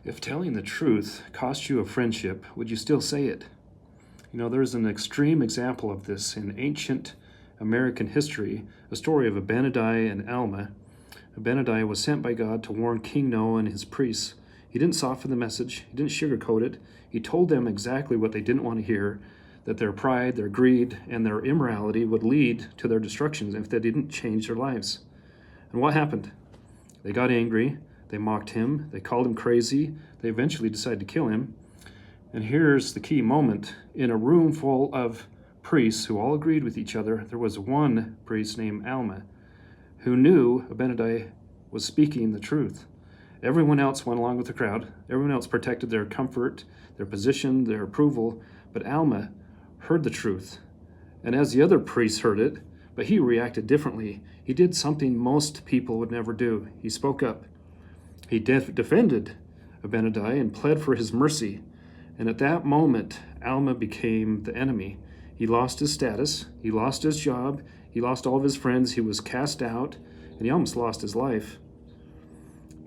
If telling the truth cost you a friendship, would you still say it? There's an extreme example of this in ancient American history, a story of Abinadi and Alma. Abinadi was sent by God to warn King Noah and his priests. He didn't soften the message, he didn't sugarcoat it. He told them exactly what they didn't want to hear, that their pride, their greed, and their immorality would lead to their destruction if they didn't change their lives. And what happened? They got angry, they mocked him, they called him crazy, they eventually decided to kill him. And here's the key moment. In a room full of priests who all agreed with each other, there was one priest named Alma who knew Abinadi was speaking the truth. Everyone else went along with the crowd. Everyone else protected their comfort, their position, their approval. But Alma heard the truth. And as the other priests heard it, but he reacted differently. He did something most people would never do. He spoke up. He defended Abinadi and pled for his mercy. And at that moment, Alma became the enemy. He lost his status, he lost his job, he lost all of his friends, he was cast out, and he almost lost his life.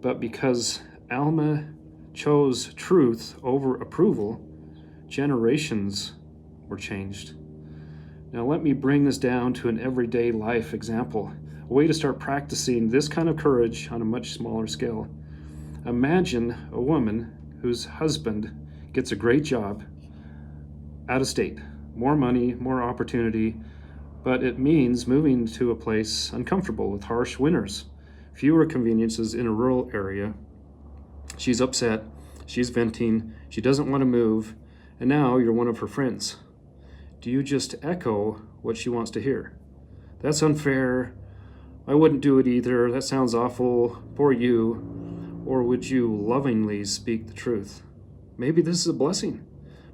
But because Alma chose truth over approval, generations were changed. Now let me bring this down to an everyday life example, a way to start practicing this kind of courage on a much smaller scale. Imagine a woman whose husband gets a great job out of state, more money, more opportunity, but it means moving to a place uncomfortable with harsh winters, fewer conveniences in a rural area. She's upset, she's venting, she doesn't want to move, and now you're one of her friends. Do you just echo what she wants to hear? That's unfair, I wouldn't do it either, that sounds awful, poor you. Or would you lovingly speak the truth? Maybe this is a blessing.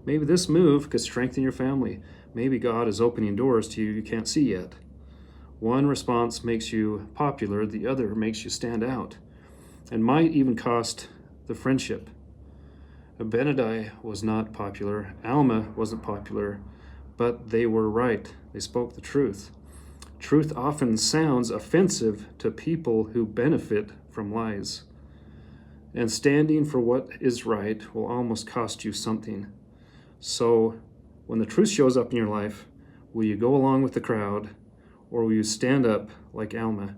Maybe this move could strengthen your family. Maybe God is opening doors to you can't see yet. One response makes you popular, the other makes you stand out, and might even cost the friendship. Abinadi was not popular, Alma wasn't popular, but they were right. They spoke the truth. Truth often sounds offensive to people who benefit from lies. And standing for what is right will almost cost you something. So when the truth shows up in your life, will you go along with the crowd, or will you stand up like Alma?